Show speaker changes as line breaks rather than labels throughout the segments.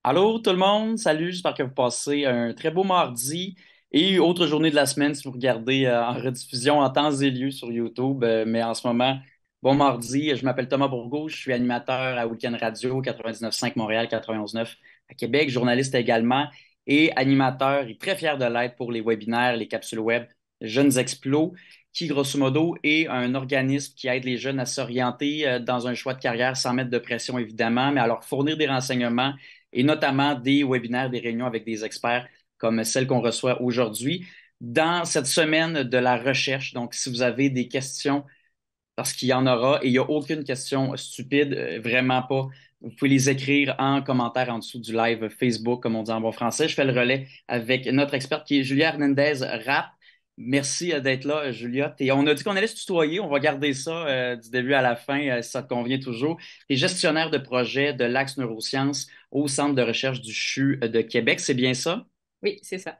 Allô tout le monde, salut, j'espère que vous passez un très beau mardi et autre journée de la semaine si vous regardez en rediffusion en temps et lieu sur YouTube. Mais en ce moment, bon mardi, je m'appelle Thomas Bourgault, je suis animateur à Weekend Radio 99.5 Montréal, 91.9 à Québec, journaliste également et animateur et très fier de l'être pour les webinaires, les capsules web Jeunes Explos, qui grosso modo est un organisme qui aide les jeunes à s'orienter dans un choix de carrière sans mettre de pression évidemment, mais à leur fournir des renseignements et notamment des webinaires, des réunions avec des experts comme celle qu'on reçoit aujourd'hui dans cette semaine de la recherche. Donc, si vous avez des questions, parce qu'il y en aura, et il n'y a aucune question stupide, vraiment pas, vous pouvez les écrire en commentaire en dessous du live Facebook, comme on dit en bon français. Je fais le relais avec notre experte qui est Julia Hernandez-Rapp. Merci d'être là, Julia. Et on a dit qu'on allait se tutoyer. On va garder ça du début à la fin, si ça te convient toujours. Tu es gestionnaire de projet de l'Axe Neurosciences au Centre de recherche du CHU de Québec. C'est bien ça?
Oui, c'est ça.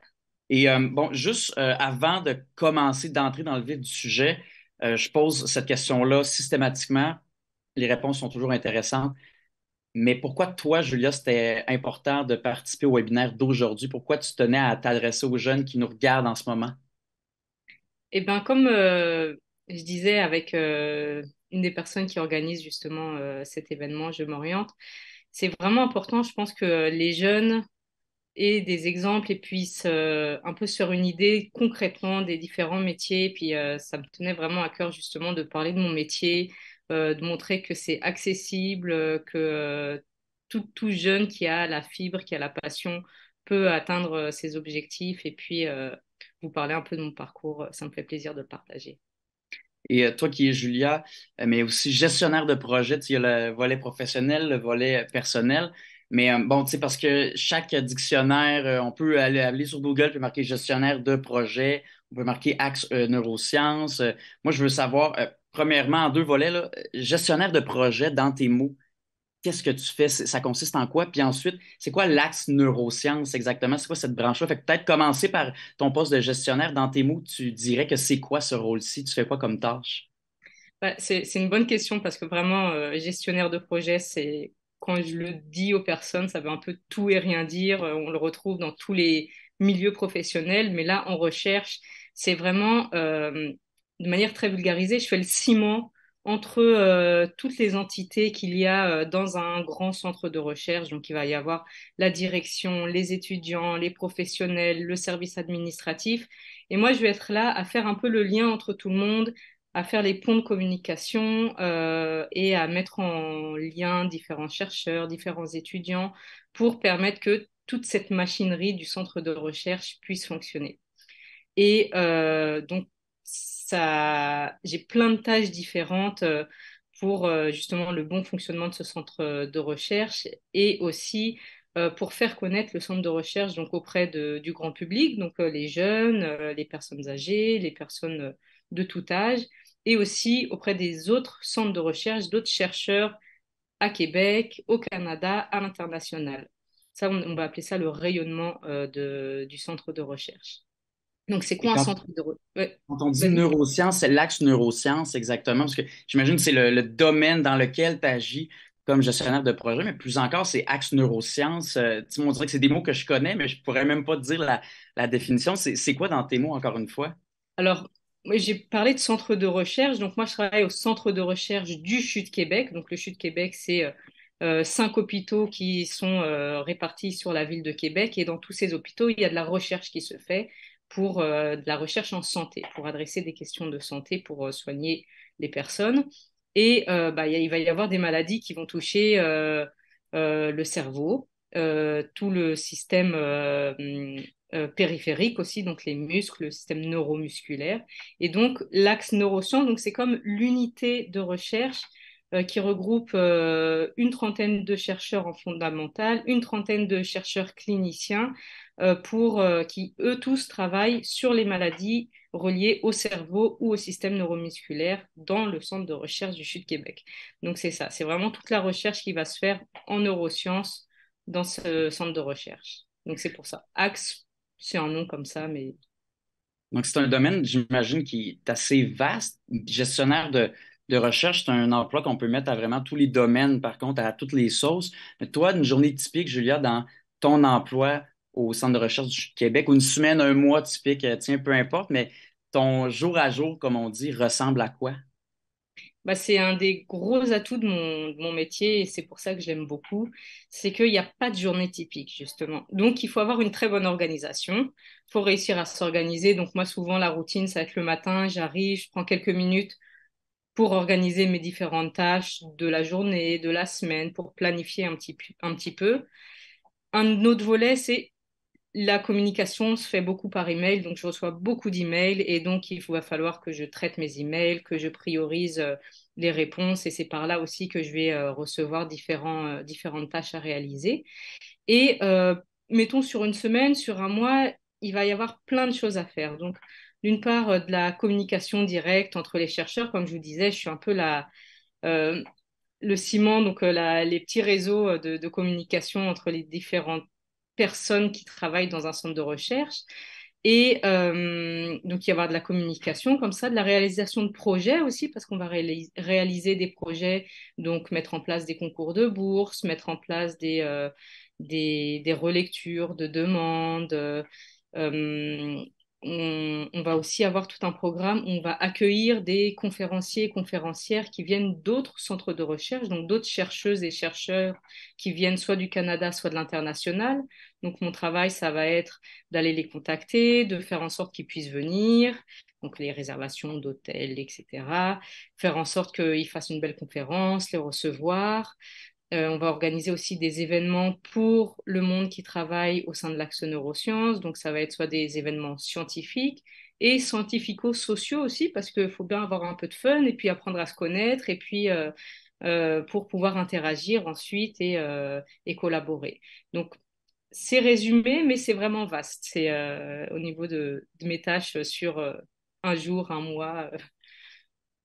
Et bon, juste avant de commencer, d'entrer dans le vif du sujet, je pose cette question-là systématiquement. Les réponses sont toujours intéressantes. Mais pourquoi toi, Julia, c'était important de participer au webinaire d'aujourd'hui? Pourquoi tu tenais à t'adresser aux jeunes qui nous regardent en ce moment?
Et bien, comme je disais avec une des personnes qui organise justement cet événement, Je m'oriente, c'est vraiment important, je pense, que les jeunes aient des exemples et puissent un peu se faire une idée concrètement des différents métiers. Et puis, ça me tenait vraiment à cœur justement de parler de mon métier, de montrer que c'est accessible, que tout jeune qui a la fibre, qui a la passion, peut atteindre ses objectifs. Et puis, vous parler un peu de mon parcours, ça me fait plaisir de le partager.
Et toi qui es Julia, mais aussi gestionnaire de projet, tu sais, il y a le volet professionnel, le volet personnel. Mais bon, tu sais, parce que chaque dictionnaire, on peut aller sur Google puis marquer gestionnaire de projet, on peut marquer axe neurosciences. Moi, je veux savoir, premièrement, en deux volets, là, gestionnaire de projet dans tes mots. Qu'est-ce que tu fais? Ça consiste en quoi? Puis ensuite, c'est quoi l'axe neurosciences exactement? C'est quoi cette branche-là? Fait que peut-être commencer par ton poste de gestionnaire. Dans tes mots, tu dirais que c'est quoi ce rôle-ci? Tu fais quoi comme tâche?
Bah, c'est une bonne question parce que vraiment, gestionnaire de projet, c'est quand je le dis aux personnes, ça veut un peu tout et rien dire. On le retrouve dans tous les milieux professionnels, mais là, en recherche, c'est vraiment, de manière très vulgarisée, je fais le ciment entre toutes les entités qu'il y a dans un grand centre de recherche. Donc, il va y avoir la direction, les étudiants, les professionnels, le service administratif. Et moi, je vais être là à faire un peu le lien entre tout le monde, à faire les ponts de communication et à mettre en lien différents chercheurs, différents étudiants pour permettre que toute cette machinerie du centre de recherche puisse fonctionner. Et donc, j'ai plein de tâches différentes pour justement le bon fonctionnement de ce centre de recherche et aussi pour faire connaître le centre de recherche donc auprès du grand public, donc les jeunes, les personnes âgées, les personnes de tout âge, et aussi auprès des autres centres de recherche, d'autres chercheurs à Québec, au Canada, à l'international. Ça, on va appeler ça le rayonnement du centre de recherche. Donc, c'est
Et
quoi un centre de recherche? Ouais,
quand on dit
vas-y.
neurosciences, c'est l'axe neurosciences exactement, parce que j'imagine que c'est le domaine dans lequel tu agis comme gestionnaire de projet, mais plus encore, c'est axe neurosciences. Tu sais, on dirait que c'est des mots que je connais, mais je pourrais même pas te dire la définition. C'est quoi dans tes mots, encore une fois?
Alors, moi, j'ai parlé de centre de recherche. Donc, moi, je travaille au centre de recherche du CHU de Québec. Donc, le CHU de Québec, c'est 5 hôpitaux qui sont répartis sur la ville de Québec. Et dans tous ces hôpitaux, il y a de la recherche qui se fait pour de la recherche en santé, pour adresser des questions de santé, pour soigner les personnes. Et bah, il va y avoir des maladies qui vont toucher le cerveau, tout le système périphérique aussi, donc les muscles, le système neuromusculaire. Et donc, l'axe neurosciences, donc c'est comme l'unité de recherche qui regroupe une trentaine de chercheurs en fondamentale, une trentaine de chercheurs cliniciens qui, eux tous, travaillent sur les maladies reliées au cerveau ou au système neuromusculaire dans le centre de recherche du CHU de Québec. Donc, c'est ça, c'est vraiment toute la recherche qui va se faire en neurosciences dans ce centre de recherche. Donc, c'est pour ça. Axe, c'est un nom comme ça, mais
Donc, c'est un domaine, j'imagine, qui est assez vaste, gestionnaire de recherche, c'est un emploi qu'on peut mettre à vraiment tous les domaines, par contre, à toutes les sauces. Mais toi, une journée typique, Julia, dans ton emploi au Centre de recherche du Québec, ou une semaine, un mois typique, tiens, peu importe, mais ton jour à jour, comme on dit, ressemble à quoi?
Bah, c'est un des gros atouts de mon métier et c'est pour ça que je l'aime beaucoup. C'est qu'il n'y a pas de journée typique, justement. Donc, il faut avoir une très bonne organisation. Il faut réussir à s'organiser. Donc, moi, souvent, la routine, ça va être le matin, j'arrive, je prends quelques minutes pour organiser mes différentes tâches de la journée, de la semaine, pour planifier un petit peu. Un autre volet, c'est la communication se fait beaucoup par email, donc je reçois beaucoup d'emails et donc va falloir que je traite mes emails, que je priorise les réponses et c'est par là aussi que je vais recevoir différentes tâches à réaliser. Et mettons sur une semaine, sur un mois, il va y avoir plein de choses à faire. Donc, d'une part, de la communication directe entre les chercheurs, comme je vous disais, je suis un peu euh, le ciment, donc les petits réseaux de communication entre les différentes personnes qui travaillent dans un centre de recherche. Et donc, il y avoir de la communication comme ça, de la réalisation de projets aussi, parce qu'on va réaliser des projets, donc mettre en place des concours de bourse, mettre en place des relectures de demandes. Euh, on va aussi avoir tout un programme où on va accueillir des conférenciers et conférencières qui viennent d'autres centres de recherche, donc d'autres chercheuses et chercheurs qui viennent soit du Canada, soit de l'international. Donc mon travail, ça va être d'aller les contacter, de faire en sorte qu'ils puissent venir, donc les réservations d'hôtels, etc. Faire en sorte qu'ils fassent une belle conférence, les recevoir. On va organiser aussi des événements pour le monde qui travaille au sein de l'Axe Neurosciences. Donc, ça va être soit des événements scientifiques et scientifico-sociaux aussi, parce qu'il faut bien avoir un peu de fun et puis apprendre à se connaître et puis pour pouvoir interagir ensuite et collaborer. Donc, c'est résumé, mais c'est vraiment vaste. C'est au niveau de mes tâches sur un jour, un mois.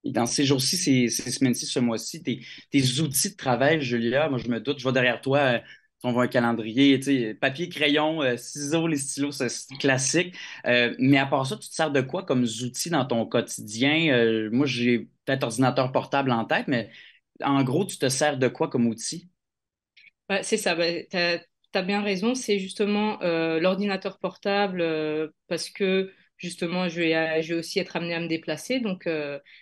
Et dans ces jours-ci, ces semaines-ci, ce mois-ci, tes outils de travail, Julia, moi je me doute, je vois derrière toi, on voit un calendrier, tu sais, papier, crayon, ciseaux, les stylos, c'est classique. Mais à part ça, tu te sers de quoi comme outils dans ton quotidien? Moi, j'ai peut-être ordinateur portable en tête, mais en gros, tu te sers de quoi comme outil?
Ouais, c'est ça, bah, t'as bien raison, c'est justement l'ordinateur portable parce que justement je vais aussi être amenée à me déplacer, donc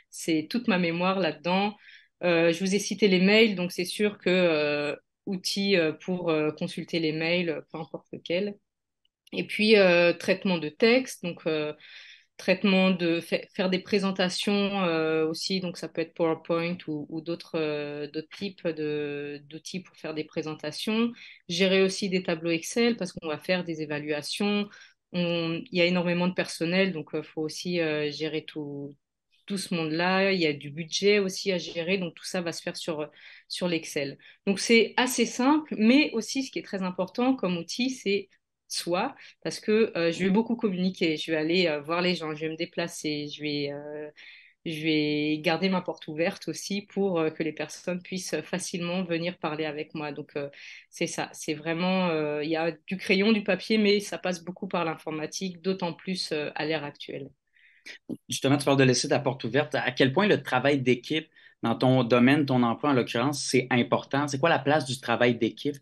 c'est toute ma mémoire là-dedans. Je vous ai cité les mails, donc c'est sûr que outils pour consulter les mails, peu importe lequel. Et puis traitement de texte, donc faire des présentations aussi, donc ça peut être PowerPoint ou d'autres types d'outils pour faire des présentations. Gérer aussi des tableaux Excel parce qu'on va faire des évaluations. Il y a énormément de personnel, donc il faut aussi gérer tout ce monde-là. Il y a du budget aussi à gérer, donc tout ça va se faire sur l'Excel. Donc c'est assez simple, mais aussi ce qui est très important comme outil, c'est soi parce que je vais beaucoup communiquer, je vais aller voir les gens, je vais me déplacer, je vais garder ma porte ouverte aussi pour que les personnes puissent facilement venir parler avec moi. Donc c'est ça, c'est vraiment, il y a du crayon, du papier, mais ça passe beaucoup par l'informatique, d'autant plus à l'ère actuelle.
Justement, tu parles de laisser ta porte ouverte. À quel point le travail d'équipe dans ton domaine, ton emploi en l'occurrence, c'est important? C'est quoi la place du travail d'équipe?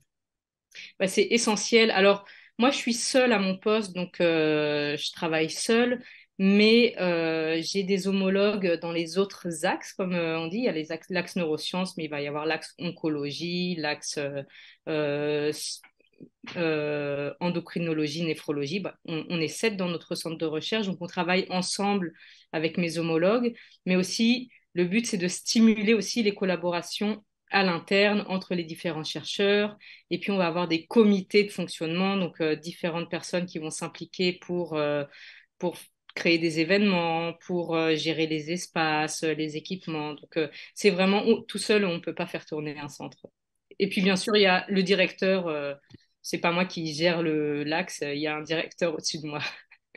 Bah, c'est essentiel. Alors, moi, je suis seule à mon poste, donc je travaille seule, mais j'ai des homologues dans les autres axes, comme on dit. Il y a l'axe neurosciences, mais il va y avoir l'axe oncologie, l'axe euh, endocrinologie, néphrologie. Bah, on est 7 dans notre centre de recherche, donc on travaille ensemble avec mes homologues, mais aussi le but, c'est de stimuler aussi les collaborations à l'interne entre les différents chercheurs. Et puis, on va avoir des comités de fonctionnement, donc différentes personnes qui vont s'impliquer pour créer des événements, pour gérer les espaces, les équipements. Donc, c'est vraiment tout seul, on ne peut pas faire tourner un centre. Et puis, bien sûr, il y a le directeur. C'est pas moi qui gère l'axe, il y a un directeur au-dessus de moi.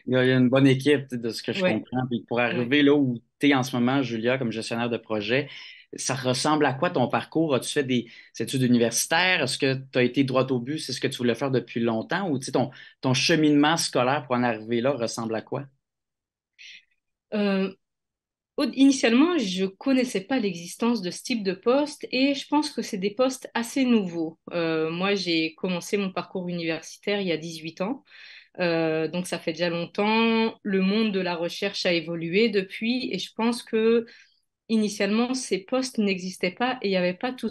Il y a une bonne équipe de ce que je
Ouais,
comprends. Puis pour
ouais.
arriver là où tu es en ce moment, Julia, comme gestionnaire de projet, ça ressemble à quoi ton parcours? As-tu fait des études universitaires? Est-ce que tu as été droit au but? C'est ce que tu voulais faire depuis longtemps? Ou tu sais, ton cheminement scolaire pour en arriver là ressemble à quoi?
Euh, Initialement, je connaissais pas l'existence de ce type de poste et je pense que c'est des postes assez nouveaux. Moi, j'ai commencé mon parcours universitaire il y a 18 ans, donc ça fait déjà longtemps. Le monde de la recherche a évolué depuis et je pense que initialement, ces postes n'existaient pas et il n'y avait pas tout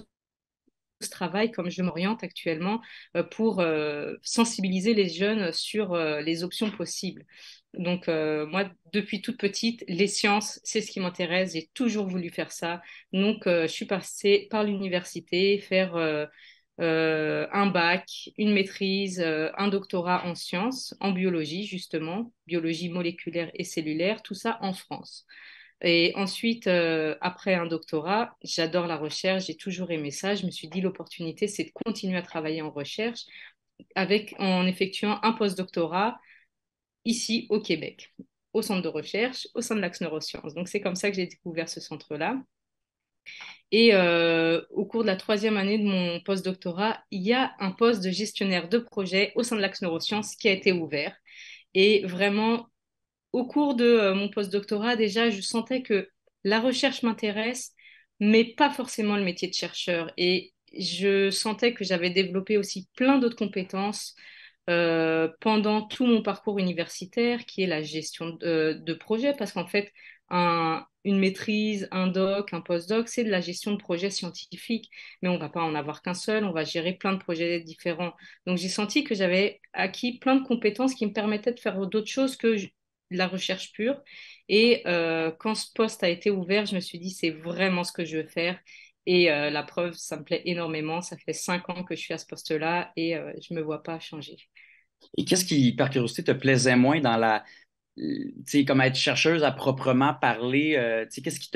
ce travail comme je m'oriente actuellement pour sensibiliser les jeunes sur les options possibles. Donc, moi, depuis toute petite, les sciences, c'est ce qui m'intéresse. J'ai toujours voulu faire ça. Donc, je suis passée par l'université, faire un bac, une maîtrise, un doctorat en sciences, en biologie, justement, biologie moléculaire et cellulaire, tout ça en France. Et ensuite, après un doctorat, j'adore la recherche, j'ai toujours aimé ça. Je me suis dit, l'opportunité, c'est de continuer à travailler en recherche en effectuant un postdoctorat ici au Québec, au centre de recherche, au sein de l'Axe Neurosciences. Donc, c'est comme ça que j'ai découvert ce centre-là. Et au cours de la troisième année de mon postdoctorat, il y a un poste de gestionnaire de projet au sein de l'Axe Neurosciences qui a été ouvert. Et vraiment, au cours de mon postdoctorat, déjà, je sentais que la recherche m'intéresse, mais pas forcément le métier de chercheur. Et je sentais que j'avais développé aussi plein d'autres compétences pendant tout mon parcours universitaire, qui est la gestion de projet, parce qu'en fait, une maîtrise, un doc, un postdoc, c'est de la gestion de projets scientifiques, mais on ne va pas en avoir qu'un seul, on va gérer plein de projets différents. Donc j'ai senti que j'avais acquis plein de compétences qui me permettaient de faire d'autres choses que la recherche pure. Et quand ce poste a été ouvert, je me suis dit, c'est vraiment ce que je veux faire. Et la preuve, ça me plaît énormément. Ça fait 5 ans que je suis à ce poste-là et je ne me vois pas changer.
Et qu'est-ce qui, par curiosité, te plaisait moins dans tu sais, comme être chercheuse à proprement parler, tu sais, qu'est-ce qui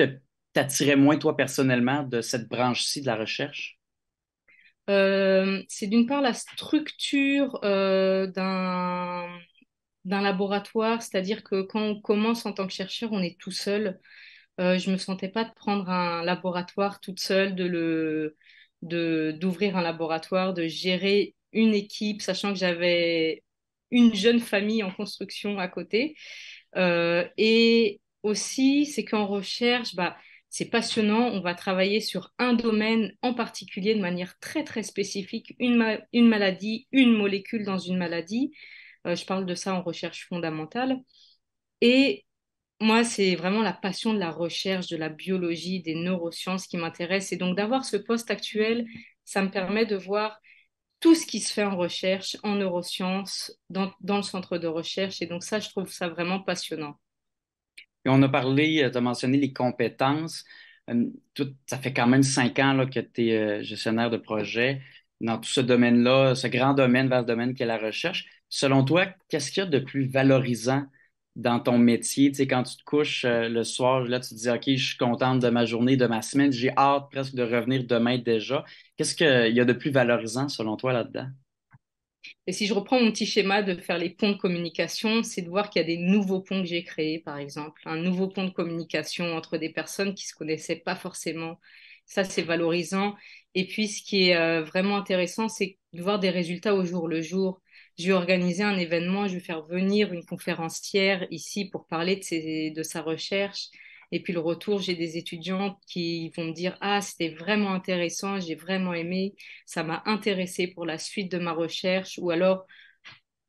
t'attirait moins, toi, personnellement, de cette branche-ci de la recherche?
C'est d'une part la structure d'un laboratoire, c'est-à-dire que quand on commence en tant que chercheur, on est tout seul. Je me sentais pas de prendre un laboratoire toute seule, d'ouvrir un laboratoire, de gérer une équipe, sachant que j'avais une jeune famille en construction à côté. Et aussi, c'est qu'en recherche, bah, c'est passionnant. On va travailler sur un domaine en particulier de manière très, très spécifique, une maladie, une molécule dans une maladie. Je parle de ça en recherche fondamentale. Et moi, c'est vraiment la passion de la recherche, de la biologie, des neurosciences qui m'intéresse. Et donc, d'avoir ce poste actuel, ça me permet de voir tout ce qui se fait en recherche, en neurosciences, dans le centre de recherche. Et donc, ça, je trouve ça vraiment passionnant.
Et on a parlé, tu as mentionné les compétences. Ça fait quand même 5 ans là, que tu es gestionnaire de projet dans tout ce domaine-là, ce grand domaine, vaste domaine qu'est la recherche. Selon toi, qu'est-ce qu'il y a de plus valorisant dans ton métier? Tu sais, quand tu te couches le soir, là, tu te dis, OK, je suis contente de ma journée, de ma semaine, j'ai hâte presque de revenir demain déjà. Qu'est-ce qu'il y a de plus valorisant selon toi là-dedans?
Et si je reprends mon petit schéma de faire les ponts de communication, c'est de voir qu'il y a des nouveaux ponts que j'ai créés, par exemple, un nouveau pont de communication entre des personnes qui ne se connaissaient pas forcément. Ça, c'est valorisant. Et puis, ce qui est vraiment intéressant, c'est de voir des résultats au jour le jour. Je vais organiser un événement, je vais faire venir une conférencière ici pour parler de sa recherche. Et puis le retour, j'ai des étudiants qui vont me dire, ah, c'était vraiment intéressant, j'ai vraiment aimé, ça m'a intéressé pour la suite de ma recherche, ou alors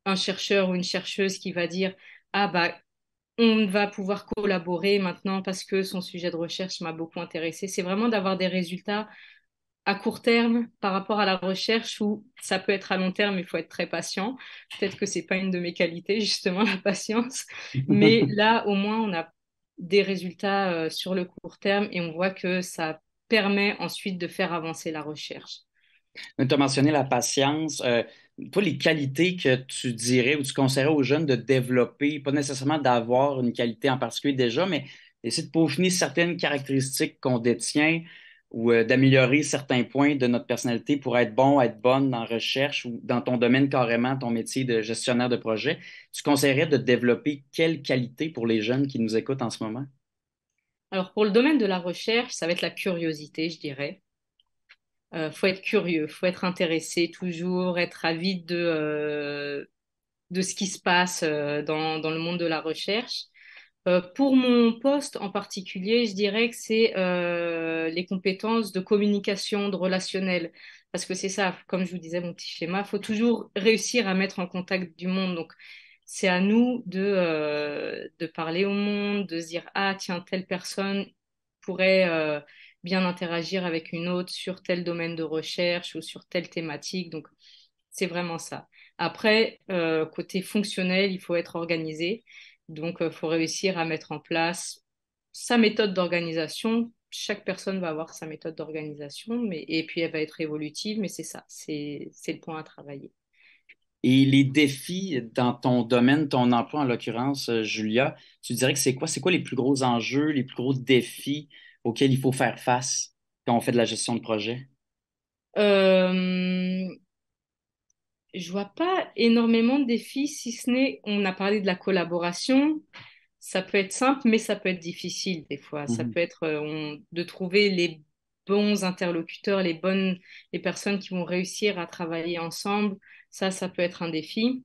un chercheur ou une chercheuse qui va dire, ah bah, on va pouvoir collaborer maintenant parce que son sujet de recherche m'a beaucoup intéressé. C'est vraiment d'avoir des résultats à court terme par rapport à la recherche où ça peut être à long terme, il faut être très patient. Peut-être que c'est pas une de mes qualités, justement, la patience. Mais là, au moins, on a des résultats sur le court terme et on voit que ça permet ensuite de faire avancer la recherche.
Tu as mentionné la patience. Toi, les qualités que tu dirais ou tu conseillerais aux jeunes de développer, pas nécessairement d'avoir une qualité en particulier déjà, mais d'essayer de peaufiner certaines caractéristiques qu'on détient ou d'améliorer certains points de notre personnalité pour être bon, être bonne dans la recherche ou dans ton domaine carrément, ton métier de gestionnaire de projet. Tu conseillerais de développer quelles qualités pour les jeunes qui nous écoutent en ce moment?
Alors, pour le domaine de la recherche, ça va être la curiosité, je dirais. Faut être curieux, faut être intéressé toujours, être avide de ce qui se passe dans le monde de la recherche. Pour mon poste en particulier, je dirais que c'est les compétences de communication, de relationnel. Parce que c'est ça, comme je vous disais, mon petit schéma, il faut toujours réussir à mettre en contact du monde. Donc, c'est à nous de parler au monde, de se dire, ah, tiens, telle personne pourrait bien interagir avec une autre sur tel domaine de recherche ou sur telle thématique. Donc, c'est vraiment ça. Après, côté fonctionnel, il faut être organisé. Donc, il faut réussir à mettre en place sa méthode d'organisation. Chaque personne va avoir sa méthode d'organisation, et puis elle va être évolutive, mais c'est ça, c'est le point à travailler.
Et les défis dans ton domaine, ton emploi en l'occurrence, Julia, tu dirais que c'est quoi? C'est quoi les plus gros enjeux, les plus gros défis auxquels il faut faire face quand on fait de la gestion de projet?
Euh, je vois pas énormément de défis, si ce n'est, on a parlé de la collaboration. Ça peut être simple, mais ça peut être difficile des fois. Ça
Mhm.
peut être de trouver les bons interlocuteurs, les personnes qui vont réussir à travailler ensemble. Ça peut être un défi.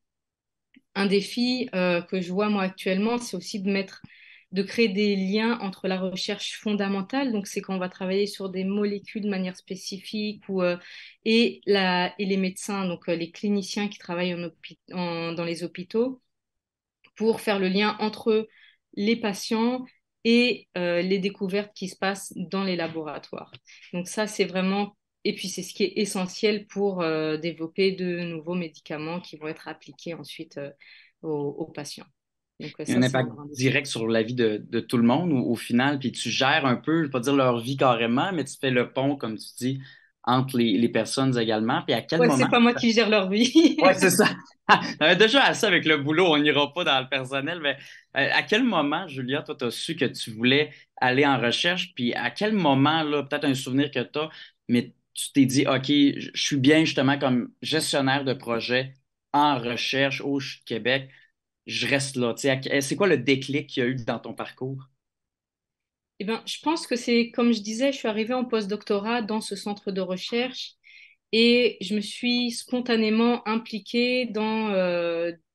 Un défi que je vois moi actuellement, c'est aussi de créer des liens entre la recherche fondamentale, donc c'est quand on va travailler sur des molécules de manière spécifique, et les médecins, donc les cliniciens qui travaillent dans les hôpitaux, pour faire le lien entre les patients et les découvertes qui se passent dans les laboratoires. Donc ça, c'est vraiment, et puis c'est ce qui est essentiel pour développer de nouveaux médicaments qui vont être appliqués ensuite aux patients. Donc
Il y a un
ça, c'est un
impact
grand défi.
direct sur la vie de tout le monde au final, puis tu gères un peu, je ne vais pas dire leur vie carrément, mais tu fais le pont, comme tu dis, entre les personnes également. Puis à quel
Ouais,
moment?
c'est pas moi qui gère leur vie.
Ouais, c'est ça. On avait déjà assez avec le boulot, on n'ira pas dans le personnel, mais à quel moment, Julia, toi, tu as su que tu voulais aller en recherche, puis à quel moment, là, peut-être un souvenir que tu as, mais tu t'es dit, OK, je suis bien justement comme gestionnaire de projet en recherche au Québec, je reste là. Tu sais, c'est quoi le déclic qu'il y a eu dans ton parcours?
Eh ben, je pense que c'est, comme je disais, je suis arrivée en post-doctorat dans ce centre de recherche et je me suis spontanément impliquée dans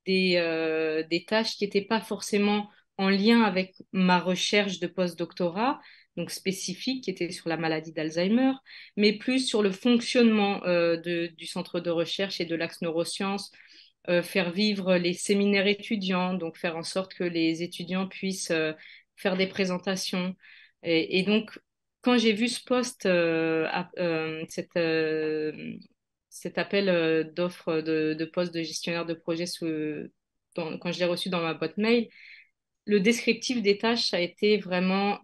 des tâches qui n'étaient pas forcément en lien avec ma recherche de post-doctorat, donc spécifique, qui était sur la maladie d'Alzheimer, mais plus sur le fonctionnement du centre de recherche et de l'axe neurosciences, faire vivre les séminaires étudiants, donc faire en sorte que les étudiants puissent faire des présentations. Et donc, quand j'ai vu ce poste, cet appel d'offre de poste de gestionnaire de projet quand je l'ai reçu dans ma boîte mail, le descriptif des tâches a été vraiment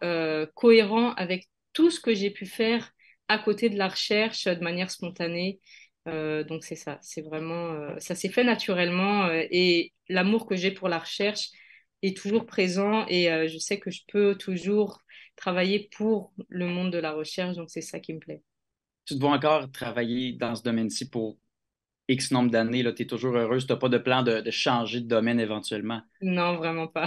cohérent avec tout ce que j'ai pu faire à côté de la recherche de manière spontanée. Donc c'est ça, c'est vraiment, ça s'est fait naturellement et l'amour que j'ai pour la recherche est toujours présent et je sais que je peux toujours travailler pour le monde de la recherche, donc c'est ça qui me plaît.
Tu te vois encore travailler dans ce domaine-ci pour X nombre d'années, là, tu es toujours heureuse, tu n'as pas de plan de changer de domaine éventuellement.
Non, vraiment pas.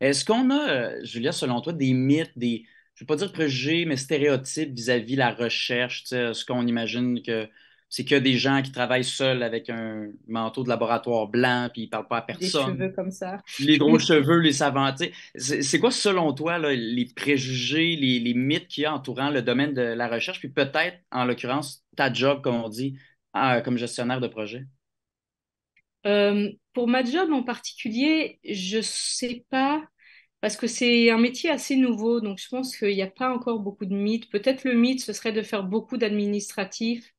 Est-ce qu'on a, Julia, selon toi, des mythes, je ne vais pas dire préjugés, mais stéréotypes vis-à-vis la recherche? Tu sais, ce qu'on imagine que c'est que des gens qui travaillent seuls avec un manteau de laboratoire blanc, puis ils ne parlent pas à
Des
personne.
cheveux comme ça.
Les gros cheveux, les savants. Tu sais, c'est quoi, selon toi, là, les préjugés, les mythes qu'il y a entourant le domaine de la recherche, puis peut-être, en l'occurrence, ta job, comme on dit, comme gestionnaire de projet?
Pour ma job en particulier, je sais pas, parce que c'est un métier assez nouveau, donc je pense qu'il n'y a pas encore beaucoup de mythes. Peut-être le mythe, ce serait de faire beaucoup d'administratifs,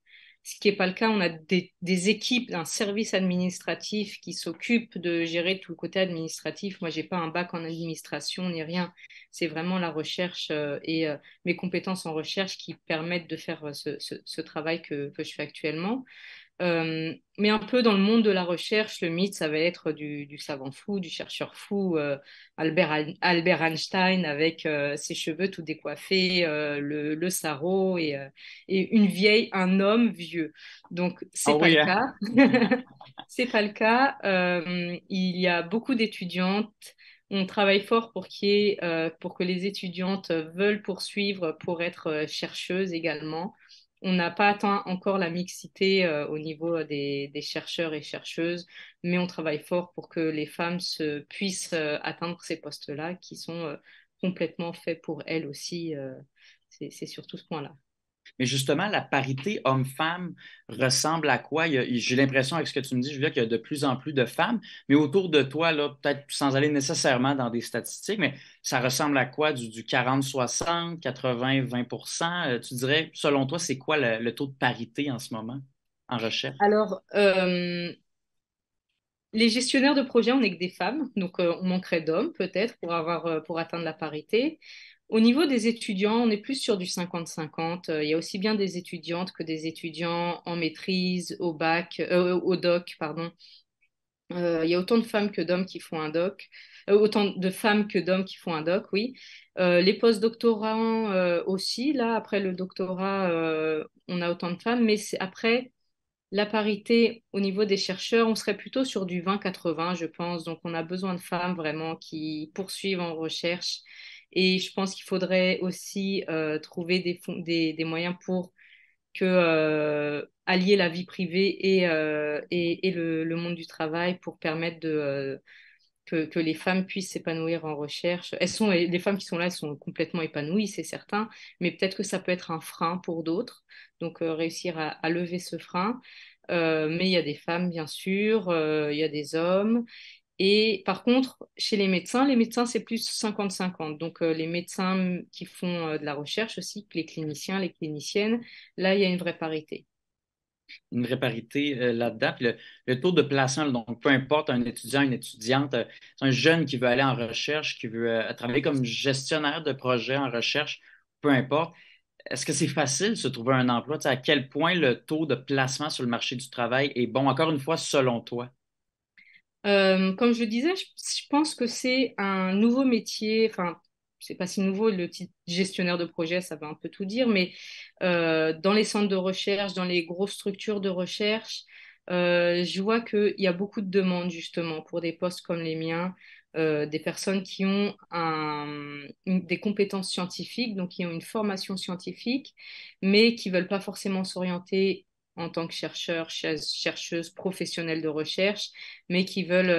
ce qui n'est pas le cas. On a des équipes, un service administratif qui s'occupe de gérer tout le côté administratif. Moi, j'ai pas un bac en administration ni rien. C'est vraiment la recherche et mes compétences en recherche qui permettent de faire ce travail que je fais actuellement. Mais un peu dans le monde de la recherche, le mythe, ça va être du savant fou, du chercheur fou, Albert Einstein avec ses cheveux tout décoiffés, le sarrau et un homme vieux. Donc,
Ah
c'est pas
oui,
le
hein?
cas. C'est pas le cas. Il y a beaucoup d'étudiantes. On travaille fort pour que les étudiantes veulent poursuivre pour être chercheuses également. on n'a pas atteint encore la mixité au niveau des chercheurs et chercheuses, mais on travaille fort pour que les femmes puissent atteindre ces postes-là qui sont complètement faits pour elles aussi. C'est surtout ce point-là.
Mais justement, la parité homme-femme ressemble à quoi? J'ai l'impression, avec ce que tu me dis, Julia, qu'il y a de plus en plus de femmes, mais autour de toi, là, peut-être sans aller nécessairement dans des statistiques, mais ça ressemble à quoi? Du 40-60, 80-20 tu dirais, selon toi, c'est quoi le taux de parité en ce moment en recherche?
Alors, les gestionnaires de projet, on n'est que des femmes, donc on manquerait d'hommes peut-être pour atteindre la parité. Au niveau des étudiants, on est plus sur du 50-50. Il y a aussi bien des étudiantes que des étudiants en maîtrise, au bac, au doc, pardon. Il y a autant de femmes que d'hommes qui font un doc, autant de femmes que d'hommes qui font un doc, oui. Les post-doctorants aussi, là, après le doctorat, on a autant de femmes, mais après, la parité au niveau des chercheurs, on serait plutôt sur du 20-80, je pense. Donc, on a besoin de femmes vraiment qui poursuivent en recherche. Et je pense qu'il faudrait aussi trouver des moyens pour allier la vie privée et le monde du travail pour permettre que les femmes puissent s'épanouir en recherche. Les femmes qui sont là, elles sont complètement épanouies, c'est certain, mais peut-être que ça peut être un frein pour d'autres. Donc, réussir à lever ce frein. Mais il y a des femmes, bien sûr, il y a des hommes. Et par contre, chez les médecins, c'est plus 50-50. Donc, les médecins qui font de la recherche aussi, les cliniciens, les cliniciennes, là, il y a une vraie parité.
Une vraie parité là-dedans. Puis le taux de placement, là, donc peu importe un étudiant, une étudiante, c'est un jeune qui veut aller en recherche, qui veut travailler comme gestionnaire de projet en recherche, peu importe. Est-ce que c'est facile de se trouver un emploi? Tu sais, à quel point le taux de placement sur le marché du travail est bon, encore une fois, selon toi?
Comme je le disais, je pense que c'est un nouveau métier. Enfin, c'est pas si nouveau, le titre gestionnaire de projet, ça va un peu tout dire, mais dans les centres de recherche, dans les grosses structures de recherche, je vois qu'il y a beaucoup de demandes justement pour des postes comme les miens, des personnes qui ont des compétences scientifiques, donc qui ont une formation scientifique, mais qui veulent pas forcément s'orienter en tant que chercheurs, chercheuses professionnelles de recherche, mais qui veulent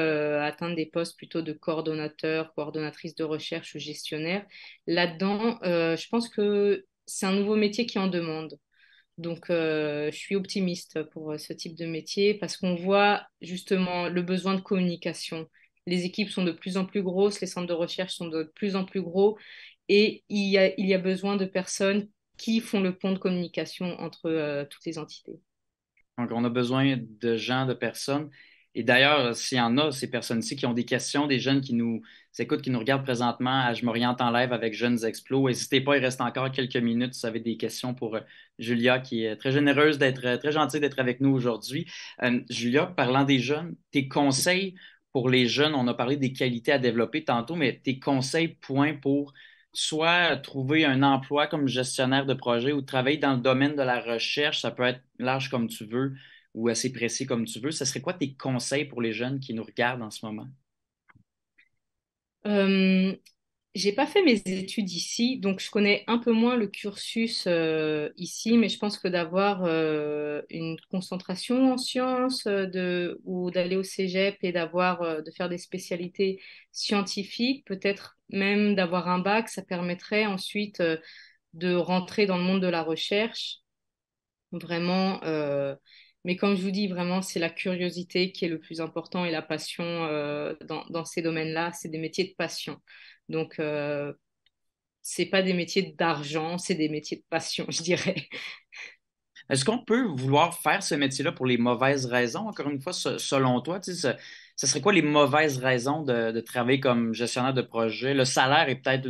atteindre des postes plutôt de coordonnateurs, coordonnatrices de recherche ou gestionnaires. Là-dedans, je pense que c'est un nouveau métier qui en demande. Donc, je suis optimiste pour ce type de métier parce qu'on voit justement le besoin de communication. Les équipes sont de plus en plus grosses, les centres de recherche sont de plus en plus gros et il y a besoin de personnes qui font le pont de communication entre toutes les entités.
Donc, on a besoin de gens, de personnes. Et d'ailleurs, s'il y en a, ces personnes-ci qui ont des questions, des jeunes qui nous écoutent, qui nous regardent présentement à Je m'oriente en live avec Jeunes Explos, n'hésitez pas, il reste encore quelques minutes si vous avez des questions pour Julia, qui est très généreuse d'être, très gentille d'être avec nous aujourd'hui. Julia, parlant des jeunes, tes conseils pour les jeunes, on a parlé des qualités à développer tantôt, mais tes conseils, points pour soit trouver un emploi comme gestionnaire de projet ou travailler dans le domaine de la recherche, ça peut être large comme tu veux ou assez précis comme tu veux. Ce serait quoi tes conseils pour les jeunes qui nous regardent en ce moment?
Euh, J'ai pas fait mes études ici, donc je connais un peu moins le cursus ici, mais je pense que d'avoir une concentration en sciences ou d'aller au cégep et de faire des spécialités scientifiques, peut-être même d'avoir un bac, ça permettrait ensuite de rentrer dans le monde de la recherche. Vraiment, mais comme je vous dis, vraiment, c'est la curiosité qui est le plus important et la passion dans ces domaines-là. C'est des métiers de passion. Donc, c'est pas des métiers d'argent, c'est des métiers de passion, je dirais.
Est-ce qu'on peut vouloir faire ce métier-là pour les mauvaises raisons? Encore une fois, selon toi, tu sais, ce serait quoi les mauvaises raisons de travailler comme gestionnaire de projet? Le salaire est peut-être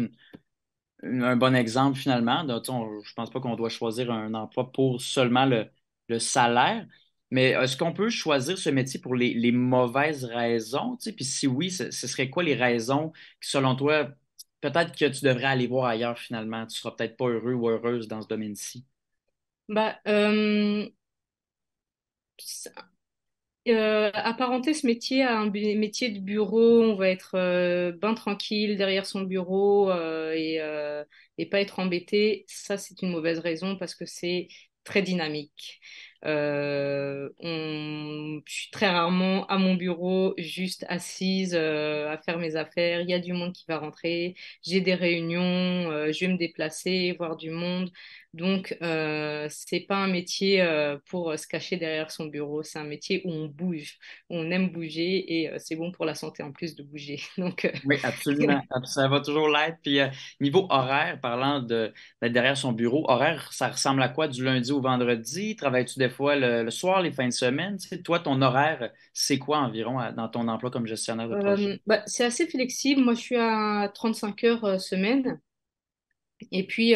un bon exemple finalement. Donc, je pense pas qu'on doit choisir un emploi pour seulement le salaire. Mais est-ce qu'on peut choisir ce métier pour les mauvaises raisons? Tu sais? Puis si oui, ce serait quoi les raisons qui, selon toi, peut-être que tu devrais aller voir ailleurs finalement? Tu seras peut-être pas heureux ou heureuse dans ce domaine-ci.
Bah, apparenter ce métier à métier de bureau, on va être ben tranquille derrière son bureau et pas être embêté, ça c'est une mauvaise raison parce que c'est très dynamique. Je suis très rarement à mon bureau, juste assise à faire mes affaires. Il y a du monde qui va rentrer, j'ai des réunions, je vais me déplacer, voir du monde. Donc, c'est pas un métier pour se cacher derrière son bureau. C'est un métier où on bouge, où on aime bouger et c'est bon pour la santé en plus de bouger. Donc,
Oui, absolument. Ça va toujours l'être. Puis niveau horaire, parlant d'être derrière son bureau, horaire, ça ressemble à quoi du lundi au vendredi? Travailles-tu des fois le soir, les fins de semaine? Tu sais, toi, ton horaire, c'est quoi environ dans ton emploi comme gestionnaire de projet?
c'est assez flexible. Moi, je suis à 35 heures semaine. Et puis,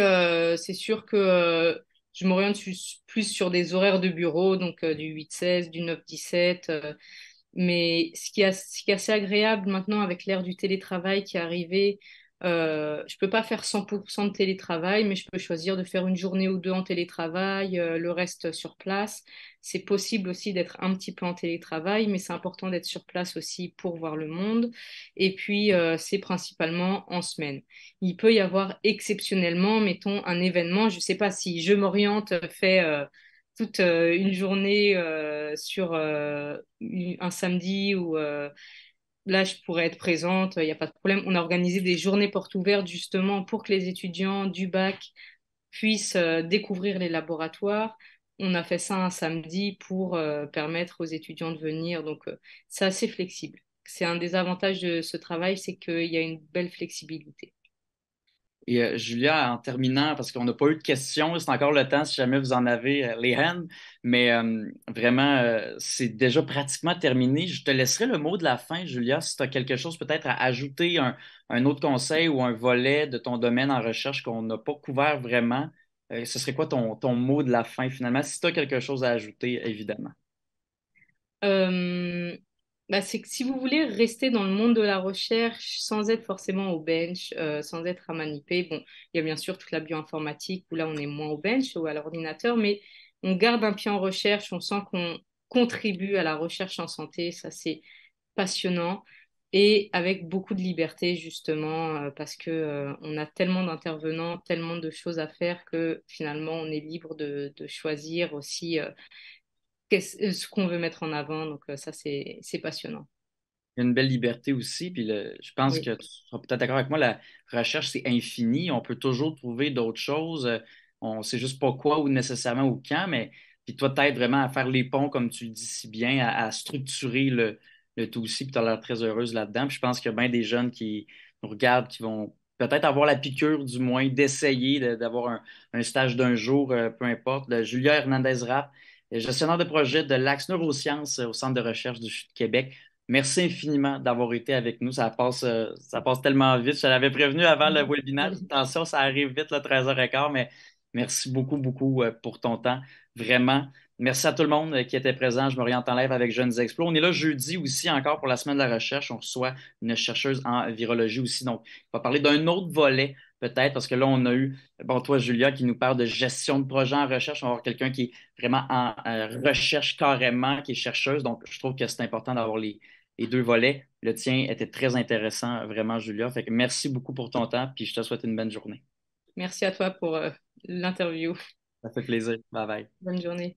c'est sûr que je m'oriente plus sur des horaires de bureau, donc du 8-16, du 9-17. Mais ce qui est assez agréable maintenant avec l'ère du télétravail qui est arrivée, je peux pas faire 100% de télétravail, mais je peux choisir de faire une journée ou deux en télétravail, le reste sur place. C'est possible aussi d'être un petit peu en télétravail, mais c'est important d'être sur place aussi pour voir le monde. Et puis, c'est principalement en semaine. Il peut y avoir exceptionnellement, mettons, un événement, je sais pas si je m'oriente, fait toute une journée sur un samedi où là je pourrais être présente, il n'y a pas de problème. On a organisé des journées portes ouvertes justement pour que les étudiants du bac puissent découvrir les laboratoires. On a fait ça un samedi pour permettre aux étudiants de venir. Donc c'est assez flexible. C'est un des avantages de ce travail, c'est qu'il y a une belle flexibilité.
Et Julia, en terminant, parce qu'on n'a pas eu de questions, c'est encore le temps si jamais vous en avez les hands, mais vraiment, c'est déjà pratiquement terminé. Je te laisserai le mot de la fin, Julia, si tu as quelque chose peut-être à ajouter, un autre conseil ou un volet de ton domaine en recherche qu'on n'a pas couvert vraiment. Ce serait quoi ton mot de la fin finalement, si tu as quelque chose à ajouter, évidemment.
Euh, c'est que si vous voulez rester dans le monde de la recherche sans être forcément au bench, sans être à maniper, bon, il y a bien sûr toute la bioinformatique où là on est moins au bench ou à l'ordinateur, mais on garde un pied en recherche, on sent qu'on contribue à la recherche en santé, ça c'est passionnant et avec beaucoup de liberté justement parce que on a tellement d'intervenants, tellement de choses à faire que finalement on est libre de choisir aussi ce qu'on veut mettre en avant. Donc ça, c'est passionnant.
Il y a une belle liberté aussi, puis je pense
Oui.
que tu seras peut-être d'accord avec moi, la recherche, c'est infini. On peut toujours trouver d'autres choses. On sait juste pas quoi ou nécessairement ou quand, mais puis toi, t'aides vraiment à faire les ponts, comme tu le dis si bien, à structurer le tout aussi, puis tu as l'air très heureuse là-dedans. Puis je pense qu'il y a bien des jeunes qui nous regardent, qui vont peut-être avoir la piqûre, du moins, d'essayer d'avoir un stage d'un jour, peu importe. Julia Hernandez-Rapp, gestionnaire de projet de l'Axe Neurosciences au Centre de recherche du CHU de Québec. Merci infiniment d'avoir été avec nous. Ça passe tellement vite. Je te l'avais prévenu avant le webinaire. Attention, ça arrive vite, là, 13h15, mais merci beaucoup, beaucoup pour ton temps. Vraiment. Merci à tout le monde qui était présent. Je m'oriente en live avec Jeunes Explos. On est là jeudi aussi encore pour la semaine de la recherche. On reçoit une chercheuse en virologie aussi. Donc, on va parler d'un autre volet peut-être parce que là, on a eu, bon, toi, Julia, qui nous parle de gestion de projet en recherche. On va avoir quelqu'un qui est vraiment en recherche carrément, qui est chercheuse. Donc, je trouve que c'est important d'avoir les deux volets. Le tien était très intéressant, vraiment, Julia. Fait que merci beaucoup pour ton temps, puis je te souhaite une bonne journée.
Merci à toi pour l'interview.
Ça fait plaisir. Bye bye.
Bonne journée.